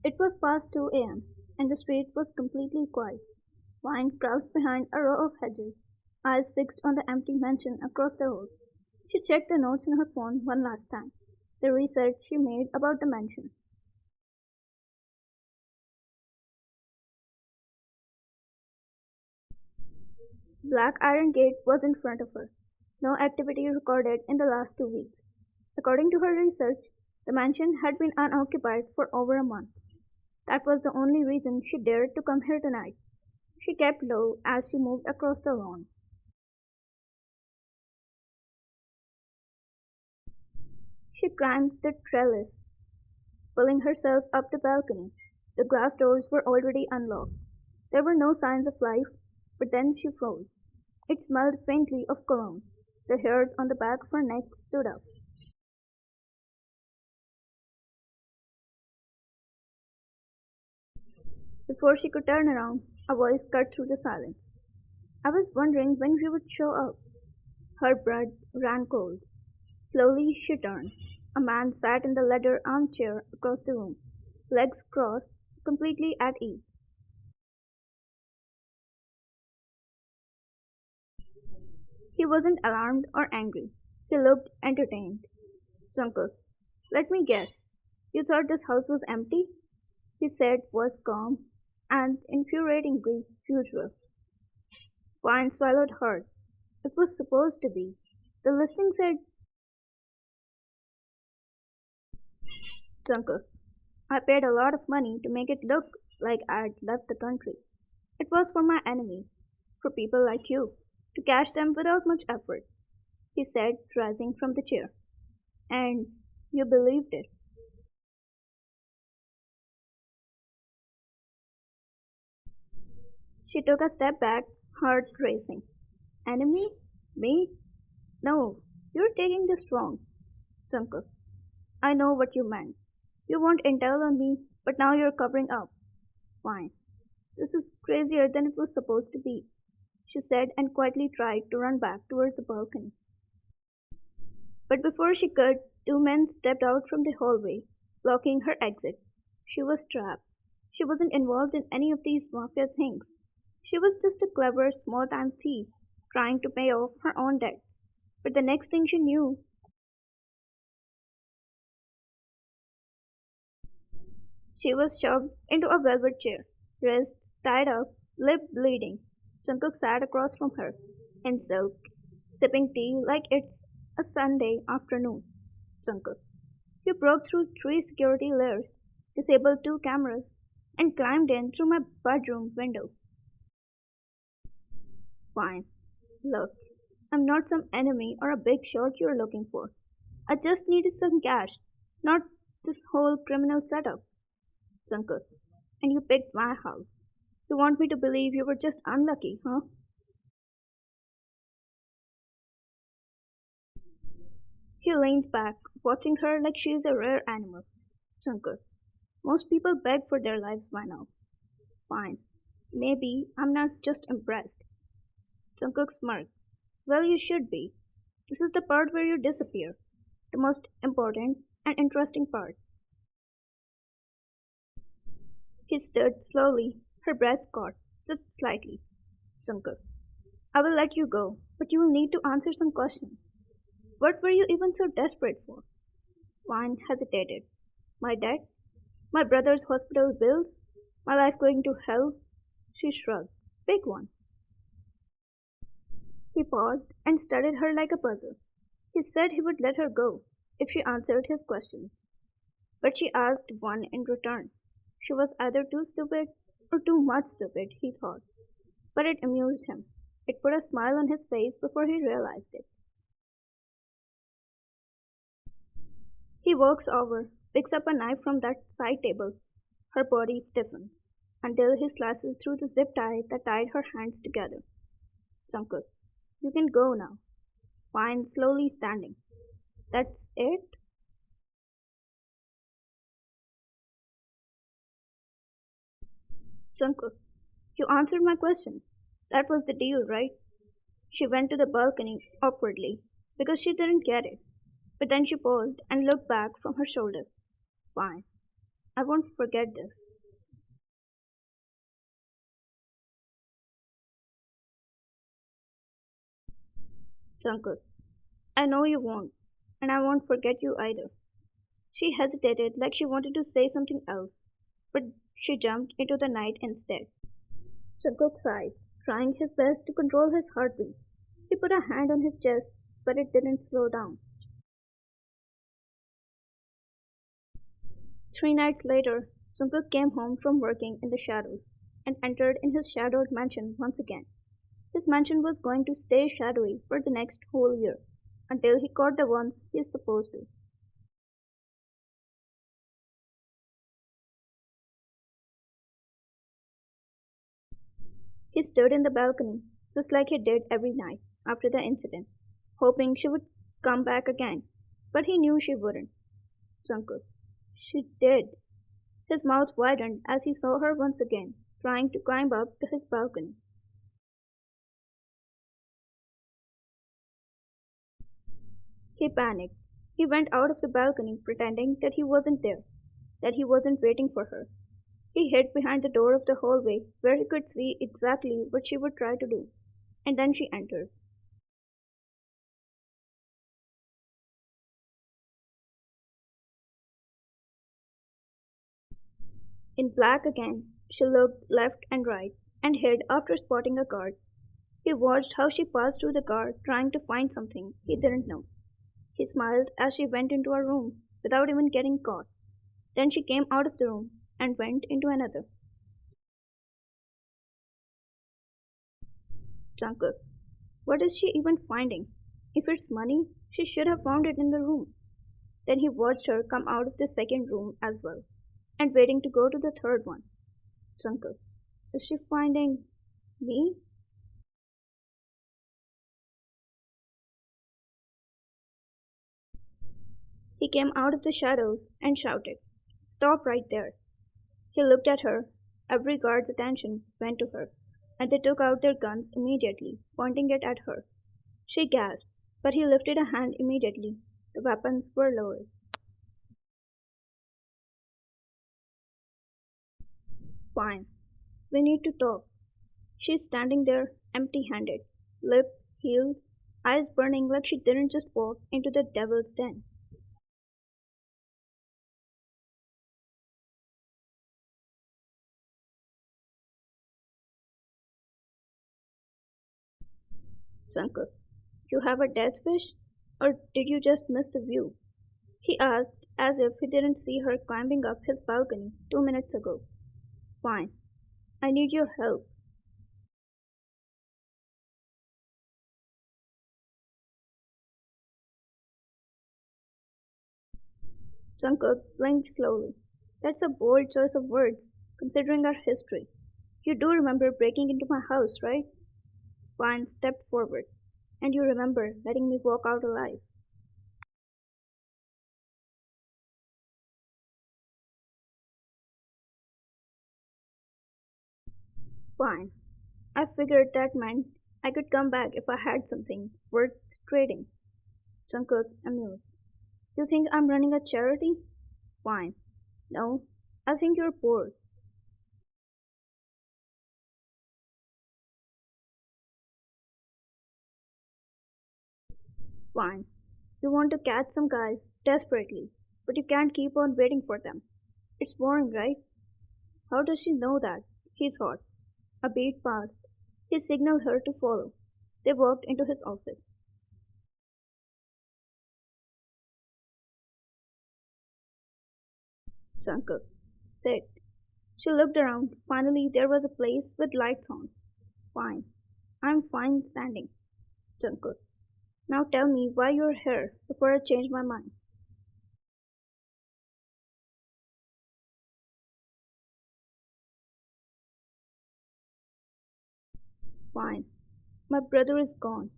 It was past 2 a.m., and the street was completely quiet. Vine crouched behind a row of hedges, eyes fixed on the empty mansion across the road. She checked the notes on her phone one last time, the research she made about the mansion. Black Iron Gate was in front of her. No activity recorded in the last 2 weeks. According to her research, the mansion had been unoccupied for over a month. That was the only reason she dared to come here tonight. She kept low as she moved across the lawn. She climbed the trellis, pulling herself up the balcony. The glass doors were already unlocked. There were no signs of life, but then she froze. It smelled faintly of cologne. The hairs on the back of her neck stood up. Before she could turn around, a voice cut through the silence. I was wondering when you would show up. Her blood ran cold. Slowly she turned. A man sat in the leather armchair across the room, legs crossed, completely at ease. He wasn't alarmed or angry. He looked entertained. Jungkook, let me guess. You thought this house was empty? He said was calm and infuriatingly usual. Wine swallowed hard. It was supposed to be. The listing said Jungkook. I paid a lot of money to make it look like I'd left the country. It was for my enemies, for people like you, to catch them without much effort, he said, rising from the chair. And you believed it. She took a step back, heart racing. Enemy? Me? No, you're taking this wrong, Jungkook. I know what you meant. You want intel on me, but now you're covering up. Fine. This is crazier than it was supposed to be, she said and quietly tried to run back towards the balcony. But before she could, two men stepped out from the hallway, blocking her exit. She was trapped. She wasn't involved in any of these mafia things. She was just a clever, small time thief trying to pay off her own debts. But the next thing she knew, she was shoved into a velvet chair, wrists tied up, lip bleeding. Jungkook sat across from her, in silk, sipping tea like it's a Sunday afternoon. Jungkook, you broke through three security layers, disabled two cameras, and climbed in through my bedroom window. Fine. Look, I'm not some enemy or a big shot you're looking for. I just needed some cash, not this whole criminal setup. Jungkook, and you picked my house. You want me to believe you were just unlucky, huh? He leans back, watching her like she is a rare animal. Jungkook, most people beg for their lives by now. Fine. Maybe I'm not just impressed. Jungkook smirked. Well, you should be. This is the part where you disappear. The most important and interesting part. He stood slowly, her breath caught, just slightly. Jungkook, I will let you go, but you will need to answer some questions. What were you even so desperate for? Vine hesitated. My debt? My brother's hospital bills? My life going to hell? She shrugged. Big one. He paused and studied her like a puzzle. He said he would let her go if she answered his questions. But she asked one in return. She was either too stupid or too much stupid, he thought. But it amused him. It put a smile on his face before he realized it. He walks over, picks up a knife from that side table. Her body stiffens until he slices through the zip tie that tied her hands together. Jungkook, you can go now. Fine, slowly standing. That's it? Jungkook, you answered my question. That was the deal, right? She went to the balcony awkwardly because she didn't get it. But then she paused and looked back from her shoulder. Fine. I won't forget this. Jungkook, I know you won't, and I won't forget you either. She hesitated like she wanted to say something else, but she jumped into the night instead. Jungkook sighed, trying his best to control his heartbeat. He put a hand on his chest, but it didn't slow down. 3 nights later, Jungkook came home from working in the shadows and entered in his shadowed mansion once again. His mansion was going to stay shadowy for the next whole year, until he caught the ones he's supposed to. He stood in the balcony, just like he did every night after the incident, hoping she would come back again. But he knew she wouldn't. Jungkook. She did. His mouth widened as he saw her once again, trying to climb up to his balcony. He panicked. He went out of the balcony pretending that he wasn't there, that he wasn't waiting for her. He hid behind the door of the hallway where he could see exactly what she would try to do. And then she entered. In black again, she looked left and right and hid after spotting a guard. He watched how she passed through the guard trying to find something he didn't know. He smiled as she went into a room without even getting caught. Then she came out of the room and went into another. Jungkook. What is she even finding? If it's money, she should have found it in the room. Then he watched her come out of the second room as well, and waiting to go to the third one. Jungkook. Is she finding me? He came out of the shadows and shouted, Stop right there. He looked at her. Every guard's attention went to her, and they took out their guns immediately, pointing it at her. She gasped, but he lifted a hand immediately. The weapons were lowered. Fine. We need to talk. She's standing there, empty handed, lip healed, eyes burning like she didn't just walk into the devil's den. Sankar, you have a death wish? Or did you just miss the view? He asked, as if he didn't see her climbing up his balcony 2 minutes ago. Fine. I need your help. Jungkook blinked slowly. That's a bold choice of words, considering our history. You do remember breaking into my house, right? Vine stepped forward. And you remember letting me walk out alive. Fine. I figured that meant I could come back if I had something worth trading. Jungkook amused. You think I'm running a charity? Fine. No, I think you're bored. Fine. You want to catch some guys desperately, but you can't keep on waiting for them. It's boring, right? How does she know that? He thought. A beat passed. He signaled her to follow. They walked into his office. Jungkook. Sit. She looked around. Finally, there was a place with lights on. Fine. I'm fine standing. Jungkook. Now tell me why you're here before I change my mind. Fine. My brother is gone.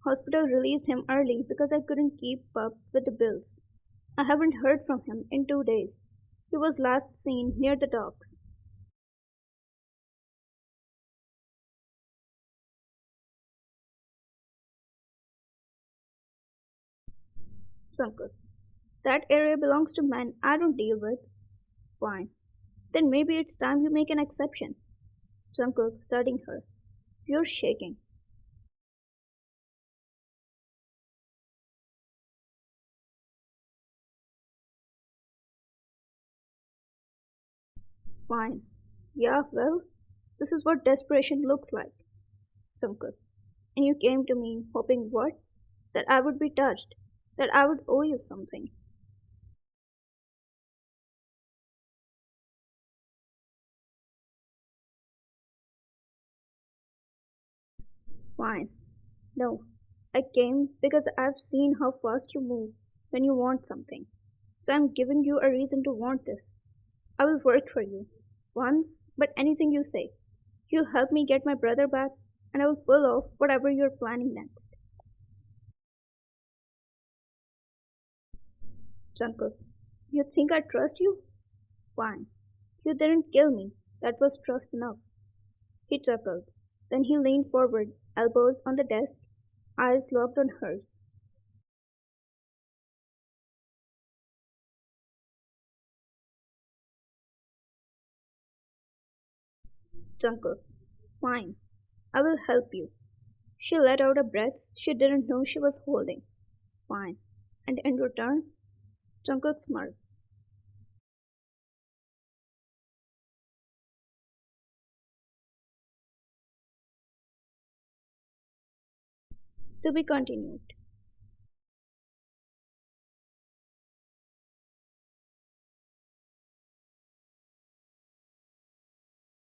Hospital released him early because I couldn't keep up with the bills. I haven't heard from him in 2 days. He was last seen near the docks. Jungkook. That area belongs to men I don't deal with. Fine. Then maybe it's time you make an exception. Jungkook studying her. You're shaking. Fine. Yeah, well, this is what desperation looks like, Jungkook. And you came to me hoping what? That I would be touched. That I would owe you something. Fine. No. I came because I've seen how fast you move when you want something. So I'm giving you a reason to want this. I will work for you. Once, but anything you say. You help me get my brother back, and I will pull off whatever you're planning next. Jungkook, you think I trust you? Fine. You didn't kill me. That was trust enough. He chuckled. Then he leaned forward, elbows on the desk, eyes locked on hers. Jungkook, fine. I will help you. She let out a breath she didn't know she was holding. Fine. And in return, Jungkook smirked. To be continued.